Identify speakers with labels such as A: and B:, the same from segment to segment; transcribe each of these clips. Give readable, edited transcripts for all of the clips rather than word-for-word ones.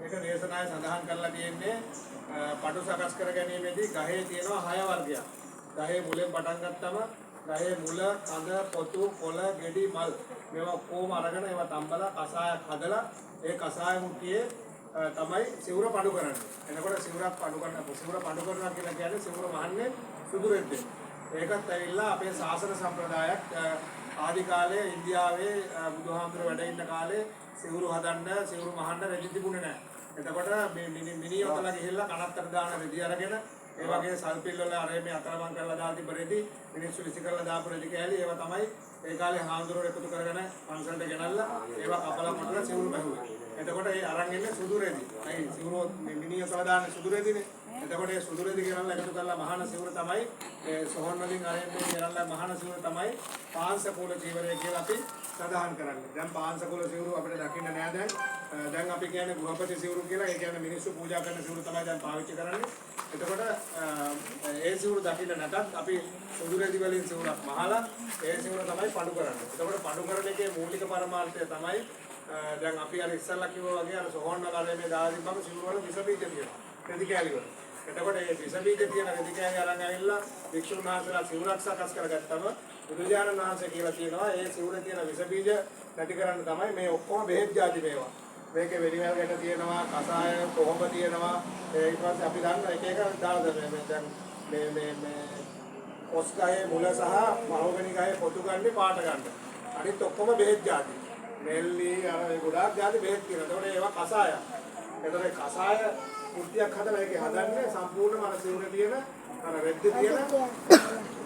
A: මේක දේශනාවේ සඳහන් කරලා තියෙන්නේ පටු සකස් කර ගැනීමේදී ගහේ තියෙනවා 6 වර්ගයක්. ගහේ මුලෙන් පටන් ගත්තම ගහේ මුල, කඳ, පොතු, කොළ, ගෙඩි, මල් මේවා කොහොම අරගෙන ඒවා තම්බලා කසායක් හදලා ඒ කසාය මුට්ටියේ තමයි සිවුර පඩු කරන්නේ. එනකොට සිවුරක් පඩු කරනවා කියලා කියන්නේ සිවුර මහන්නේ සුදු රෙද්දෙන්. ඒකත් ඇවිල්ලා අපේ ශාසන සම්ප්‍රදායක් ආදි කාලේ ඉන්දියාවේ බුදුහාමුදුරුවෝ වැඩ ඉන්න කාලේ සිවුරු හදන්න සිවුරු මහන්න රෙදි තිබුණේ නැහැ. එතකොට මේ මිනියොතලා ගිහිල්ලා කනත්තර දාන රෙදි අරගෙන ඒ වගේ සල්පිල් වල අර මේ අතරමං කරලා දාලා තිබ්බ රෙදි මිනිස්සු විසි කරලා දාපු රෙදි කෑලි ඒවා තමයි ඒ කාලේ හාමුදුරුවෝ එකතු කරගෙන පන්සලට ගෙනල්ලා ඒවා කපලා කොටලා සිවුරු බැහුවේ. එතකොට ඒ අරන් ඉන්නේ සුදු රෙදි. ඒ සිවුරු මිනියොතලා දාන සුදු රෙදිනේ. එතකොට ඒ සුදු රෙදි ගෙනල්ලා එකතු කරලා මහාන සිවුර තමයි ඒ සොහොන් වලින් අරගෙන ගෙනල්ලා මහාන සිවුර තමයි පාංශකූල චීවරය කියලා අපි සඳහන් කරන්නේ. දැන් පාංශකූල සිවුරු අපිට දකින්න නෑ දැන්. දැන් අපි කියන්නේ ගෘහපති සිවුරු කියලා. ඒ කියන්නේ මිනිස්සු පූජා කරන සිවුරු තමයි දැන් පාවිච්චි කරන්නේ. එතකොට ඒ සිවුරු දකින්න නැතත් අපි සුදු රෙදි වලින් සිවුරක් මහලා ඒ සිවුර තමයි පඩු කරන්නේ. එතකොට පඩු කරන එකේ මූලික පරමාර්ථය තමයි දැන් අපි අර ඉස්සල්ලා කිව්වා වගේ අර සොහොන් වල මේ දාලා තිබ්බම සිවුරු වල විස බීජ තියෙනවා. රෙදි කෑලි වල. එතකොට මේ විස බීජ තියෙන රෙදි කෑලි අරන් ඇවිල්ලා වික්ෂුන් වහන්සේලා සිවුරක් සකස් කරගත්තම බුදුජානක වහන්සේ කියලා කියනවා ඒ සිවුරේ තියෙන විස බීජ නැති කරන්න තමයි මේ ඔක්කොම බෙහෙත් ಜಾති මේවා. මේකේ වෙලිවැල් ගැට තියෙනවා, කසාය කොහොඹ තියෙනවා. ඊට පස්සේ අපි දන්න එක එක දාලා දැන් මේ ඔස්කායේ මුල සහ මහෝගනි ගහේ පොතු ගන්නේ පාට ගන්න. අනිත් ඔක්කොම බෙහෙත් ಜಾති. මෙල්ලි අර ගොඩාක් ಜಾති බෙහෙත් තියෙනවා. ඒකට ඒවා කසාය. ඒතර කසාය මුට්ටියක් හදලා ඒකේ හදන්නේ සම්පූර්ණම අර සිවුරේ තියෙන අර රෙද්දේ තියෙන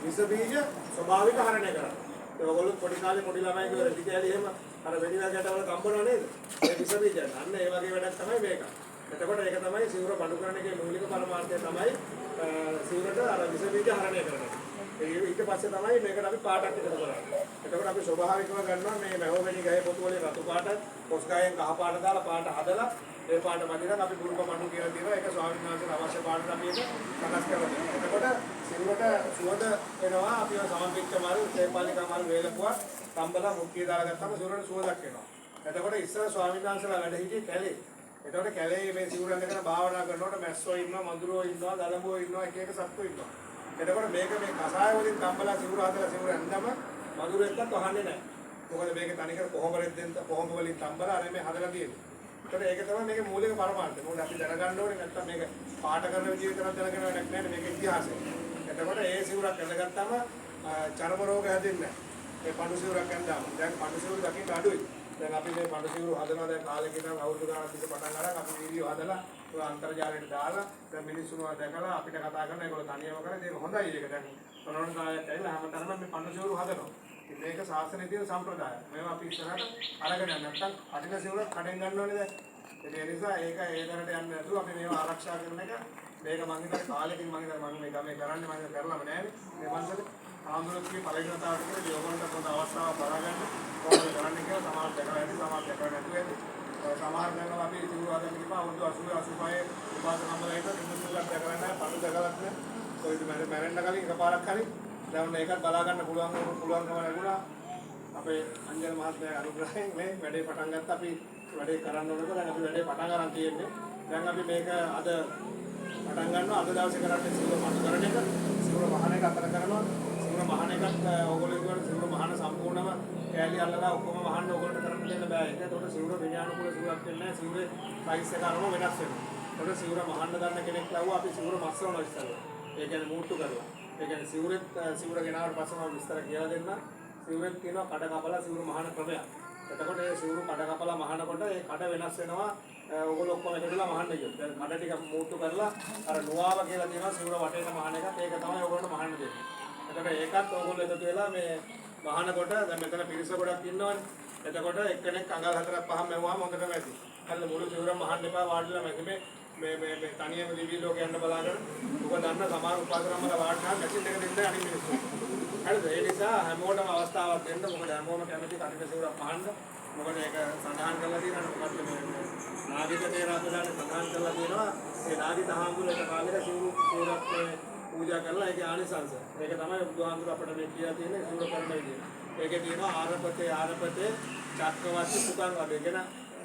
A: විස බීජ ස්වභාවික හරණය කරනවා. ඒ ඔයගොල්ලෝ පොඩි කාලේ පොඩි ළමයි කියලා රෙදි කෑලි එහෙම අර වෙඩිවැල් ගැටවල කම්බනවා නේද? ඒ විස බීජ. අන්න ඒ වගේ වැඩක් තමයි මේක. එතකොට ඒක තමයි සිවුර බඩු කරන එකේ මූලික පරමාර්ථය තමයි සිවුරට අර විස බීජ හරණය කරනවා. ඊට පස්සේ තමයි මේකට අපි පාටක් එකතු කරන්නේ. එතකොට අපි ස්වභාවිකව ගන්නවා මේ මහෝගනි ගහේ පොතු වලින් රතු පාට, කොස් ගහෙන් කහ පාට දාලා පාට හදලා ඒ පාට මැදින් අපි ගුරුක මණ්ඩු කියලා තියෙනවා. ඒක ස්වාමීන් වහන්සේට අවශ්‍ය පාටට අපි ඒක සකස් කරලා දෙනවා. එතකොට සිවුරට සුවඳ එනවා. අපි සමන්පිච්ච මල්, තේපාලිකා මල් වේලපුවා තම්බලා මුක්කිය දාලා ගත්තම සිවුරට සුවඳක් එනවා. එතකොට ඉස්සර ස්වාමීන් වහන්සේලා වැඩ හිටියේ කැලේ. එතකොට කැලේ මේ සිවුර ඇඳගෙන භාවනා කරනකොට මැස්සෝ ඉන්නවා, මඳුරෝ ඉන්නවා, දලඹෝ ඉන්නවා, එක එක සත්තු ඉන්නවා. එතකොට මේක මේ කසාය වලින් තම්බලා සිවුර හදලා සිවුර ඇඳම මధుරෙක්වත් වහන්නේ නැහැ. මොකද මේක තනිකර කොහොම වලින් තම්බලා අර මේ හදලා තියෙන්නේ. ඒතකොට ඒක තමයි මේකේ මූලික පරමාර්ථය. මොකද අපි දැනගන්න ඕනේ නැත්තම් මේක පාට කරන විදිහ විතරක් දැනගෙන වැඩක් නැහැ මේක ඉතිහාසය. එතකොට ඒ සිවුරක් ඇඳගත්තාම චර්ම රෝග හැදෙන්නේ නැහැ. ඒ පඬු සිවුරක් ඇඳාම දැන් පඬු සිවුරු දකින්න අඩුයි. දැන් අපි මේ පඬු සිවුරු හදනවා දැන් කාලෙක ඉඳන් අවුරුදු ගානක් තිස්සේ පටන් අරන් අපි වීඩියෝ හදලා ඒ අන්තර්ජාලයට දාලා දැන් මිනිස්සුන්ව දැකලා අපිට කතා කරන ඒගොල්ලෝ තනියම කරන්නේ ඒක හොඳයි ඒක දැන් කොරෝනා කාලයක් ඇවිල්ලා හැමතැනම මේ පඬු සිවුරු හදනවා. මේක ශාසනයේ තියෙන සම්ප්‍රදාය. මේවා අපි ඉස්සරහට අරගෙන නැත්තම් අදින සිවුර කඩෙන් ගන්න ඕනේ දැන්. ඒ නිසා ඒක ඒ දරට යන්නේ නැතුව අපි මේවා ආරක්ෂා කරන එක මේක මම හිතන්නේ කාලෙකින් මම මේ ගමේ කරන්නේ මම කරලම නෑනේ. මේ මන්සල ආන්දෝලනයේ පළවෙනි වතාවට කියලා දියවගන්නට පොත අවස්ථාවක් බලාගන්න කොහොමද කරන්නේ කියලා සමාජ දැකලා ඇති සමාජ දැකලා නැතුව ඇති. සමහර දැනගම අපි සිවුරු හදන්න ගිහම අවුරුදු 80 85 උපාසක සම්බලයට කිසිම දැකලා නැහැ, පඳු දැකලා නැහැ. කොයිද මැරෙන්න කලින් එකපාරක් හරි දැන් මේකත් බලා ගන්න පුළුවන්කම ලැබුණා. අපේ අංජන මහත්මයා අනුග්‍රහයෙන් මේ වැඩේ පටන් ගත්තා. අපි වැඩේ කරන්න ඕනද දැන් අපි වැඩේ පටන් ගන්න තියෙන්නේ. දැන් අපි මේක අද පටන් ගන්නවා. අද දවසේ කරන්නේ සිවුර පටු කරන එක. සිවුර මහන එක අතර කරනවා. සිවුර මහන එකත් ඕගොල්ලෝ කියන සිවුර මහන සම්පූර්ණම කෑලි අල්ලලා ඔක්කොම මහන්න ඕගොල්ලන්ට කරන්න දෙන්න බෑ. ඒකට සිවුර විඥානුකූල සිවුරක් වෙන්නේ නැහැ. සිවුරේ සයිස් එක අරම වෙනස් වෙනවා. ඒකට සිවුර මහන්න ගන්න කෙනෙක් ලව්වා අපි සිවුර මස්සවනවා ඉස්සෙල්ලා. ඒ කියන්නේ මූට්ටු කරලා. ඒ කියන්නේ සිවුර ගෙනාවට පස්සේ මම විස්තර කියලා දෙන්න. සිවුරෙත් තියෙනවා කඩ කපලා සිවුර මහන ක්‍රමයක්. එතකොට ඒ සිවුරු කඩ කපලා මහනකොට ඒ කඩ වෙනස් වෙනවා. ඕගොල්ලෝ ඔක්කොම එකතුලා මහන්න ගියොත්. දැන් කඩ ටික මූට්ටු කරලා අර නුවාව කියලා තියෙනවා සිවුර වටේට මහන එකත් ඒක තමයි ඕගොල්ලන්ට මහන්න දෙන්නේ. එතකොට ඒකත් ඕගොල්ලෝ එකතු වෙලා මේ මහනකොට දැන් මෙතන පිරිස ගොඩක් ඉන්නවනේ. එතකොට එක්කෙනෙක් අඟල් 4ක් 5ක් මෙවුවාම හොඳටම ඇති. අන්න මුළු සිවුරම මහන්න එපා වාඩිලා මේ තනියම දිවි ලෝකේ යන්න බලාගෙන ඔබ දන්න සමහර උපාසකම්මල වාඩිලා මැෂින් එක දෙන්න අනිත් මිනිස්සු. හරිද? ඒ නිසා හැමෝටම අවස්ථාවක් දෙන්න. මොකද හැමෝම කැමති කටින සිවුරක් මහන්න. මොකද ඒක සඳහන් කරලා තියෙනවා. මොකද මේ නාගික තේරාපදානේ සඳහන් කරලා තියෙනවා. ඒ නාගිත හාමුදුරුවෝ එක කාලෙක සිවුරක් පූජා කරලා ඒකේ ආනිසංස. ඒක තමයි බුදුහාමුදුරුවෝ අපිට මේ කියලා තියෙන්නේ සිවුර කරන විදිහ. ඒකේ තියෙනවා ආරපතේ චක්කවර්ති සුඛං වගේ. කියන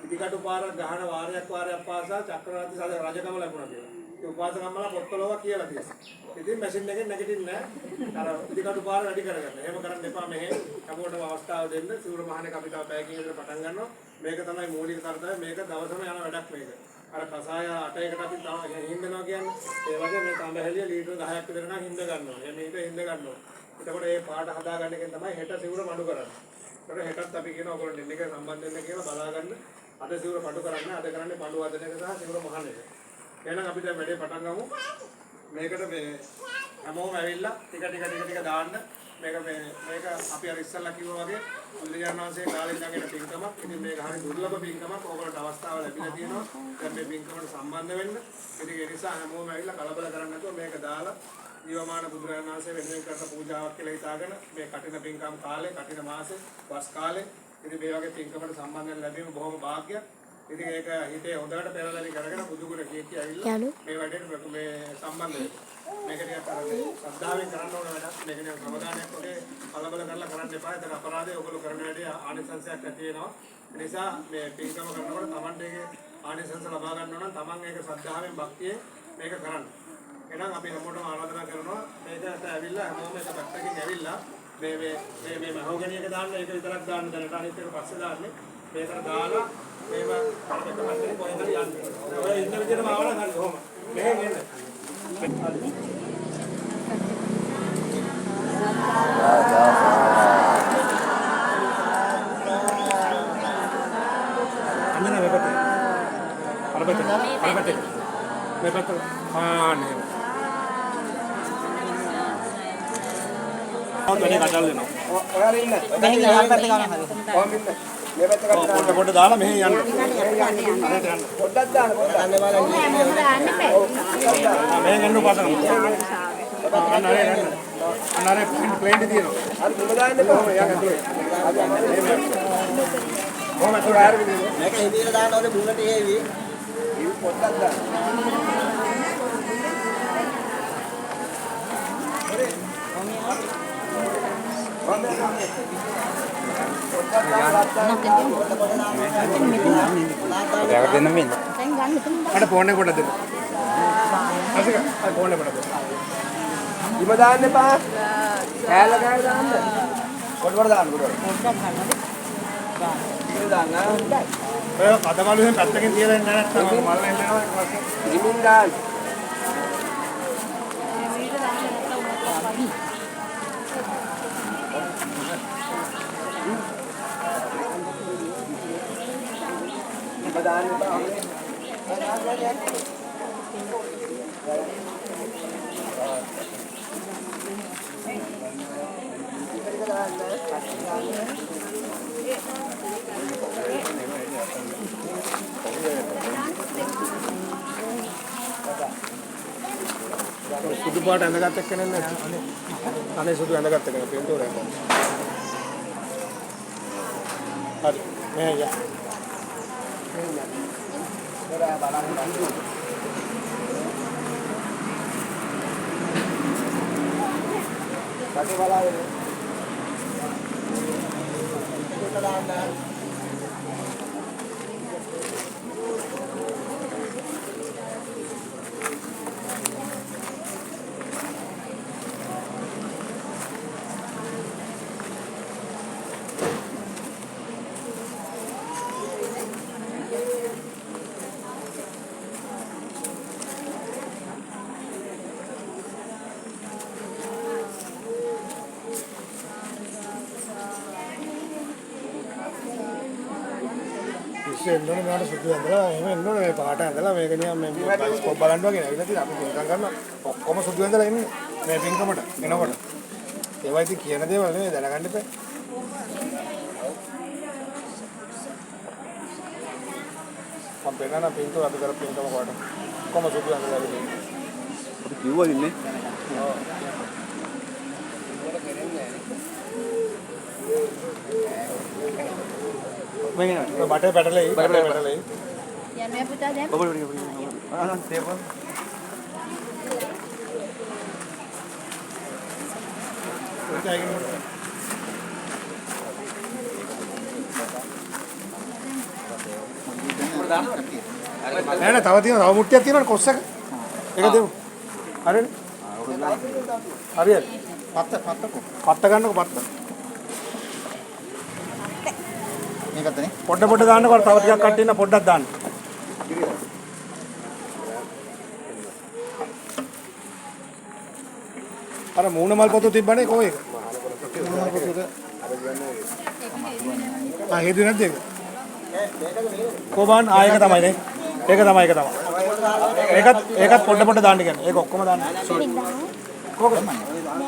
A: ඉදිකටු පාරක් ගහන වාරයක් පාසා චක්‍රවර්ති රජකම ලැබුණා කියලා. ඒ උපාසකම්මලා පොත්වලව කියලා තියෙනවා. ඉතින් මැෂින් එකෙන් නැගිටින්නේ නැහැ. අර ඉදිකටු පාර වැඩි කරගන්න. එහෙම කරන්න එපා මෙහෙ. හැමෝටම අවස්ථාව දෙන්න. සිවුර මහානේ අපි තව පැයකින් විතර පටන් ගන්නවා. මේක තමයි මූලික කර්තව්‍ය. මේක දවසම යන වැඩක් මේක. අර කසාය 8කට අපි හින්දනවා කියන්නේ. ඒ වගේ මේ තඹහැලිය ලීටර් 10ක් විතර නම් හින්ද ගන්නවා. මේක හින්ද ගන්නවා. එතකොට මේ පාට හදාගන්න එකෙන් තමයි හෙට සිවුර මඩු කරන්නේ. ඒකට හෙටත් අපි කියනවා ඔයගොල්ලෝ දෙන්න එක සම්බන්ධ වෙන්න කියලා බලාගන්න. අද සිවුර මඩු කරන්න. අද කරන්නේ පඬු වදන එක සහ සිවුර මහන එක. එහෙනම් අපි දැන් වැඩේ පටන් ගමු. මේකට මේ හැමෝම ඇවිල්ලා ටික දාන්න. මේක අපි අර ඉස්සල්ලා කිව්වා වගේ බුදුරජාණන් වහන්සේ කාලේ ඉඳන් එන පින්කමක්. ඉතින් මේක හරිය දුර්ලභ පින්කමක්. ඕගොල්ලන්ට අවස්ථාව ලැබිලා තියෙනවා. දැන් මේ පින්කමට සම්බන්ධ වෙන්න. ඉතින් ඒ නිසා හැමෝම ඇවිල්ලා කලබල කරන්නේ නැතුව මේක දාලා ජීවමාන බුදුරජාණන් වහන්සේ වෙනුවෙන් කරන පූජාවක් කියලා හිතාගෙන මේ කටින පින්කම් කාලේ, කටින මාසේ, වස් කාලේ ඉතින් මේ වගේ පින්කමකට සම්බන්ධ වෙන්න ලැබීම බොහොම වාග්යක්. ඉතින් ඒක හිතේ හොඳට පෙරලරි කරගෙන බුදුගුණ කීර්තිය ඇවිල්ලා මේ වැඩේට මේ සම්බන්ධ වෙන්න. මේක ටිකක් අර ශ්‍රද්ධාවෙන් කරන්න ඕන වැඩක්. මේක නේ සමාදානයක් වගේ කලබල කරලා කරන්න එපා. ඒක අපරාධය. ඔයගොල්ලෝ කරන වැඩේ ආනිසංසයක් ඇති වෙනවා. ඒ නිසා මේ පින්කම කරනකොට Tamante එකේ ආනිසංස ලබා ගන්න ඕන නම් Taman ඒක ශ්‍රද්ධාවෙන් භක්තියෙන් මේක කරන්න. එහෙනම් අපි හැමෝටම ආරාධනා කරනවා මේකට ඇවිල්ලා හැමෝම එක පැත්තකින් ඇවිල්ලා මේ මහෝගණි එක දාන්න ඒක විතරක් දාන්න දැනට අනිත් එක පස්සේ දාන්නේ මේකට දාලා මේව අපිට මැදේ කොහෙන්ද යන්නේ ඔය ඉන්න විදිහටම ආවනම් හරි කොහොම මෙහෙන් එන්න අන්න මේකට ආනේ ඔතනේ කටල් වෙනවා. ඔයාලා ඉන්න. මෙහෙන් යන්න පැත්තේ ගමන් හරි. කොහොම ඉන්න. මේ පැත්ත කටල් පොඩ දාලා මෙහෙන් යන්න. පොඩ්ඩක් දාන්න පොඩ්ඩක්. අන්න වල මෙහෙන් යන්න උපාසක. අන්න හරි යන්න. අන්න හරි ප්ලේන් එක තියෙනවා. හරි බිම දාන්න කොහොම යා ඇතුලේ. කොහොම අතට ආයෙ මේක හිතේට දාන්න ඕනේ මුලට හේවි. ඉව් පොඩ්ඩක් දාන්න. අර ෆෝන් එක කොට දෙන්න. අසික අර ෆෝන් එක කොට දෙන්න. ඉම දාන්න එපා. කෑල්ල දාන්න. කොට දාන්න කොට. පොඩ්ඩක් දාන්න. ඔය කඩමලුෙන් පැත්තකින් තියලා ඉන්න නැත්නම් මල්ල එන්නවා ඊට පස්සේ. ඉමින් දාන්න. දාන්න බෑ. සුදු පාට ඇඳගත්ත එක්කනේ නේ. අනේ සුදු ඇඳගත්ත කෙනා පින්තූරයක්. හරි. මේ යා. Pakai bala ini. Kita dah එන්නෝනේ මට සුදු ඇඳලා එහෙම එන්නෝනේ මේ පාට ඇඳලා මේක නිකන් මේ බයිස්කෝප් බලන්න වගේ නැවිලා තියෙන අපි පින්කම් කරනවා ඔක්කොම සුදු ඇඳලා එන්නේ මේ පින්කමට එනකොට ඒවා ඉතින් කියන දේවල් නෙමෙයි දැනගන්න එපා මම පෙන්නන පින්කම අපි කරපු පින්කම කොට ඔක්කොම සුදු ඇඳලා ඉන්නේ අපි කිව්වා ඉන්නේ ඔව් Mungkin, baterai baterai.
B: Yang mana putar dia?
A: Boleh. Table. නෑ නෑ තව තියෙනවා. තව මුට්ටියක් තියෙනවනේ කොස් එක. ඒක දෙමු. හරිනේ. හරියට. පත්ත ගන්නකො පත්ත.
C: මේකත් නේ.
A: පොඩ දාන්නකො තව ටිකක් කට්ටින්න පොඩ්ඩක් දාන්න. අර මූණ මල් පොතු තිබ්බනේ කොහේ ඒක? මූණ පොතුද? හේතුව නැද්ද ඒක? කොබන් ඒක තමයි නේ. ඒක තමයි. ඒකත් පොඩ දාන්න කියන්නේ. ඒක ඔක්කොම දාන්න. කොහොමද?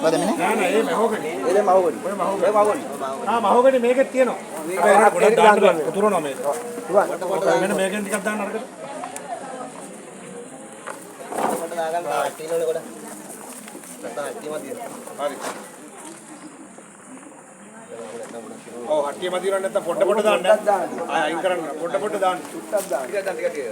C: වදන්නේ
A: නෑ ඒ මහෝගනේ.
C: ඒ මහෝගනේ.
A: මහෝගනේ මේකෙත් තියෙනවා. ඒක පොඩක් දාන්න බෑ. උතුරනවා මේක. මෙන්න මේකෙන් ටිකක් දාන්න අරකට.
C: කොට දාගන්න තියෙනවනේ කොට. හරි.
A: ඔව් හට්ටිය මදිරන්න නැත්නම් පොඩ දාන්න. ආය අයින් කරන්න. පොඩ දාන්න.
C: චුට්ටක් දාන්න. ටික.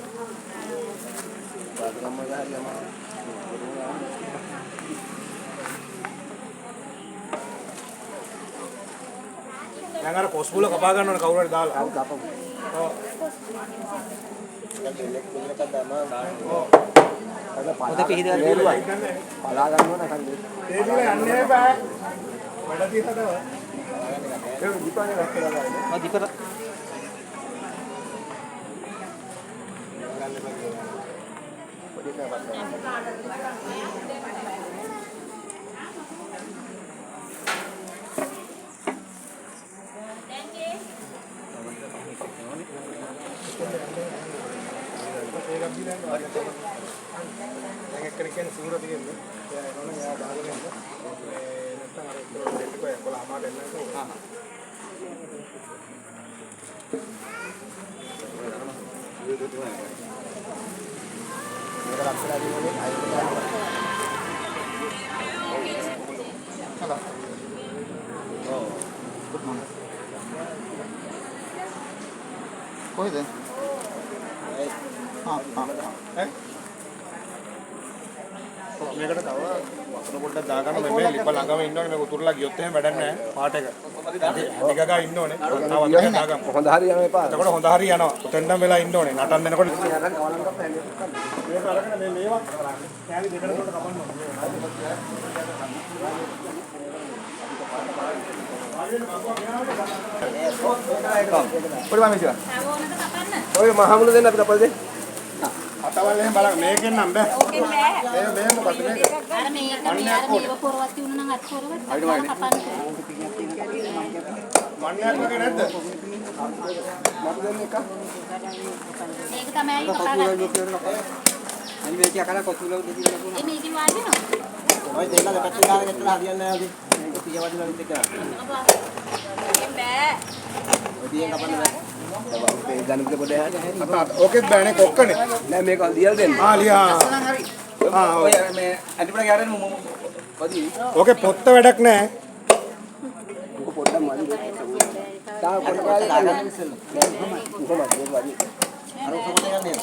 A: දැන් අර කොස්බුල කපා ගන්න ඕන කවුරු හරි දාලා.
C: කපමු.
A: ඔව්.
C: පොත පිහිදලා දෙලුවා. පලා ගන්නවා නැකන්.
A: ඒ දිලා යන්නේ බෑ. වැඩ තියෙනවද?
C: ඒක දීපානේ රැස්කලා ගන්න.
B: ඔව් දීපර
A: දැන් එක්කෙනෙක් කියන්නේ සිංහල තියෙන්නේ. එයා එනවනේ එයා දාගෙන ඉන්න. නැත්නම් අර ඉතල දෙන්න කොයි 11 එන්න නේද?
C: මේක ලක්ෂලා දිනුනේ අයියට ගන්න. හලෝ. ඔව්. ගුඩ් මොර්නිං. කොහෙද?
A: මේකට තව වතුර පොඩ්ඩක් දාගන්න මේ ලිප ළඟම ඉන්නෝනේ මේක උතුරලා ගියොත් එහෙම වැඩක් නැහැ පාට එක. ටිකක් ඉන්න ඕනේ. තව වතුර දාගන්න.
C: හොඳ හරිය යනවා එපා.
A: එතකොට හොඳ හරිය යනවා. උතෙන්දම් වෙලා ඉන්න ඕනේ. නටන්න දෙනකොට
C: අරන් කවලම් කරලා
A: මේක අරගෙන මේවා කෑලි දෙකට කොට කපන්න ඕනේ.
C: පොඩි මාමිසිවා. ඔය මහමුණ දෙන්න අපිට අපල දෙන්න.
A: අතවල් එහෙම බලන්න මේකෙන් නම් බෑ.
B: ඕකෙන් බෑ.
A: මේ මොකද මේක?
B: අර මේක මේව පොරවත් වුණා නම් අත් පොරවත් කපන්න.
A: මන්නයක් වගේ නැද්ද?
C: මට දෙන්න එක.
B: මේක තමයි කපන්න.
C: අනිත් මේක අකලා කොතුල දෙකක්
B: ඒ මේකෙන් වාඩි වෙනවා.
C: ඔය දෙන්න දෙපැත්තේ ගාලා ගෙත්තලා හරියන්නේ නැහැ ඔකේ. මේක පියවදිනවා විත් එක.
B: ඒකෙන් බෑ.
C: ඔය දියෙන් කපන්න බෑ. මේ ගණිත පොඩ යහට
A: ඕකෙත් බෑනේ කොක්කනේ.
C: නෑ මේක ලියලා දෙන්න.
A: ලියා.
C: ඔය මේ අන්තිමට ගාරෙන් කොදී
A: ඕකේ පොත්ත වැඩක් නැහැ.
C: ඔක පොඩ්ඩක් මදි. තා පොඩ කාලේ ගන්න ඉස්සෙල්ලා. කොහොමද මේක වදි. අර ඔක පොඩ යන්නේ.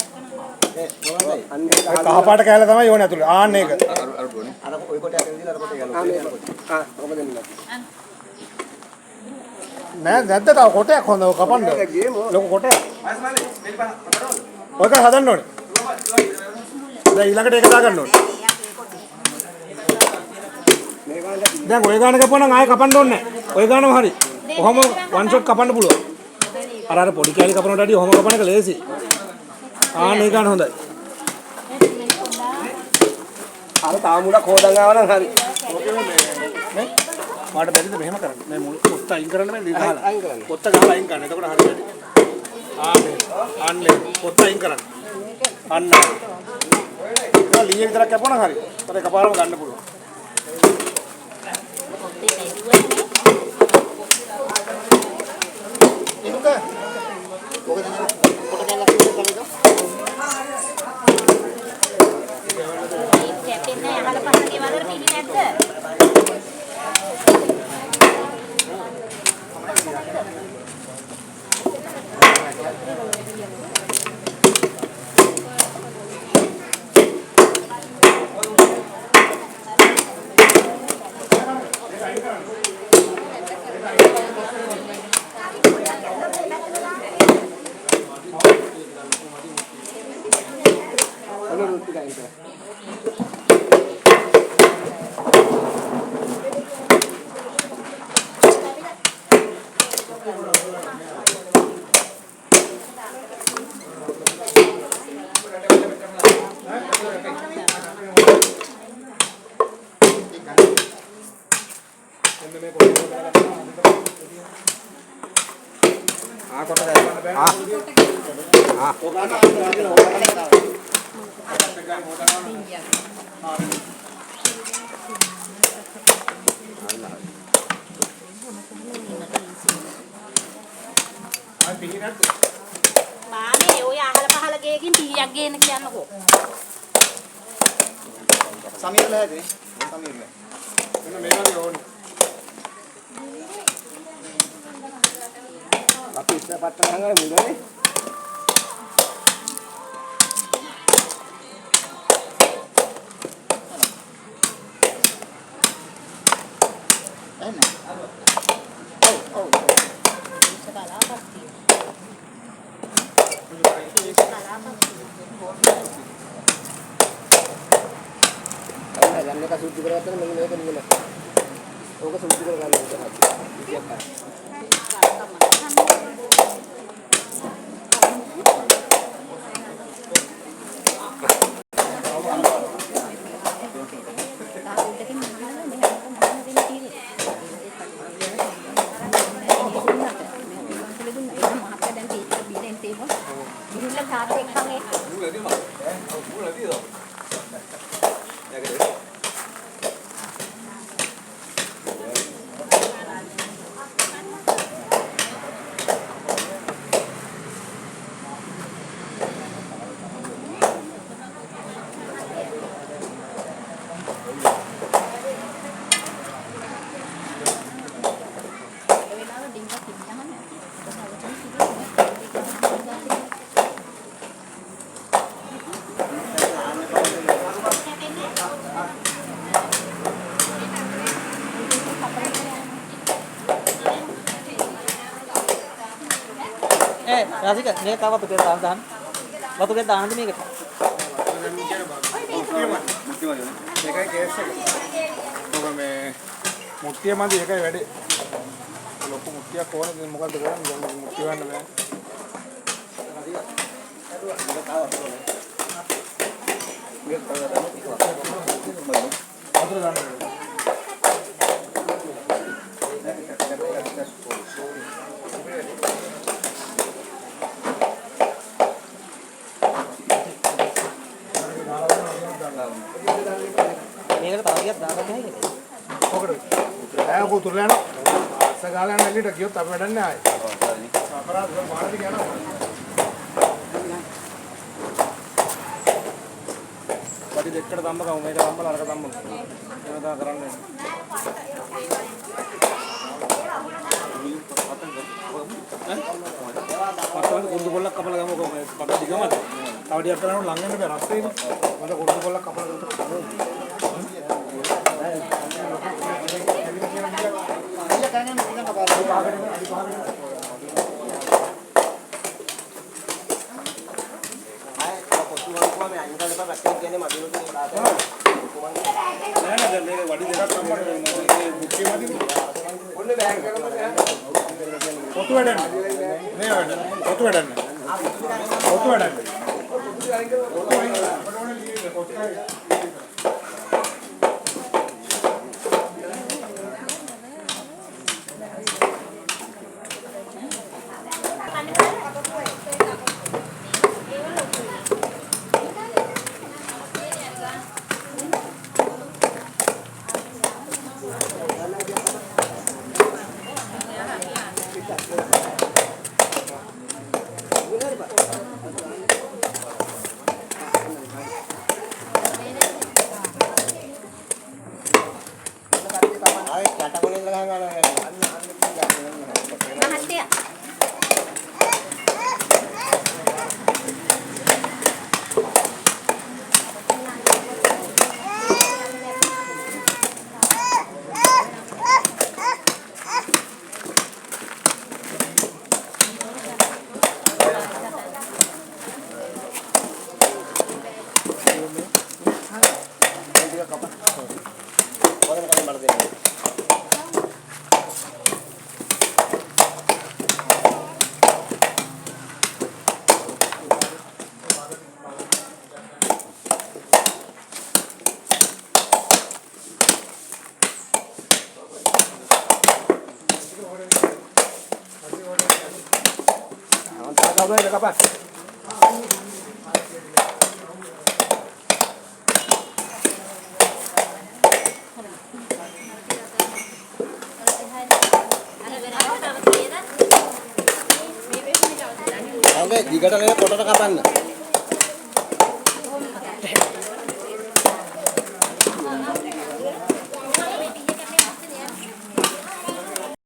C: ඒ කොහොමද? අන්නේ
A: කහපාට කෑල්ල තමයි ඕනේ ඇතුළේ. ආන්න ඒක.
C: අර ගොනේ. අර ඔය කොට යට විදිහට අර කොට ගන්නවා. ඔක දෙන්න.
A: නෑ නැද්ද තව කොටයක් හොඳ කපන්න. ලොකු කොටයක්. ඔයක හදන්න ඕනේ. දැන් ඊළඟට ඒක දාගන්න ඕනේ. දැන් ඔය ගාන කපුවා නම් ආයෙ කපන්න ඕනේ නෑ. ඔය ගානම හරි. කොහොම වන් ෂොට් කපන්න පුළුවන්. අර පොඩි කැලි කපනට වැඩිය ඔහොම කපන එක ලේසි. ආන්න ඒ ගාන හොඳයි.
C: අර තාම මුලක් හොදන් ආව නම් හරි.
A: නේ? මාට බැරිද මෙහෙම කරන්න? මේ මුල් පොත්ත අයින් කරන්න බෑ ගහලා. අයින් කරන්න. පොත්ත ගහලා අයින් කරන්න. එතකොට හරි වැඩි. ආන්නේ පොත්ත අයින් කරන්න. අන්න. ඒක ලීයේ විතරක් කැපුණා හරි. ඒතර එකපාරම ගන්න පුළුවන්.
C: Kalau roti kain tu.
B: මානේ ඔය අහල පහල ගේකින් 100ක් ගේන්න කියන්නකෝ.
D: සමීර ලෑදේ සමීර ලෑ.
A: මෙන්න මේ වගේ ඕනේ.
C: Tapi sepat tengah ni mudah ni. Jangan lekas suci beratnya mengenai ni lah. Oke suci beratnya siapa?
E: Rasika, මේක තව වතුරේ දාන්න. වතුරේ දාන්නද මේකට?
A: මේකයි කේස් එක. ඔබ මේ මුට්ටිය මදි එකයි වැඩේ. ලොකු මුට්ටියක් ඕනේ මොකද්ද කරන්නේ? දැන් මුට්ටිය ගන්න බෑ. වතුර ගන්න.
E: මේකට තව ටිකක් දාගන්න හැකිද?
A: ඔකට ඈ උතුරල යනවා. අස්සගාලා යන එල්ලට ගියොත් අපි වැඩක් නෑ ආයේ. අපරාධ මානසික යනවා. පටි දෙකට දම්ම කමු මේක දම්මලා අරක දම්මමු. එනවා කරන්නේ. පටවල කුරුදු කොල්ලක් කපලා ගමු කොහොමද? පට දිගමද? තව ටිකක් කරනකොට ලඟ වෙන්න බෑ රස්තේම. මොකද කුරුදු කොල්ලක් කපලා ගමු. Foto ada nih, nih ada, foto ada nih, foto ada nih, foto ada.
C: කවුරු හරි කපන්න.
B: අර වෙනකොට
C: දිගට නේ පොටට කපන්න.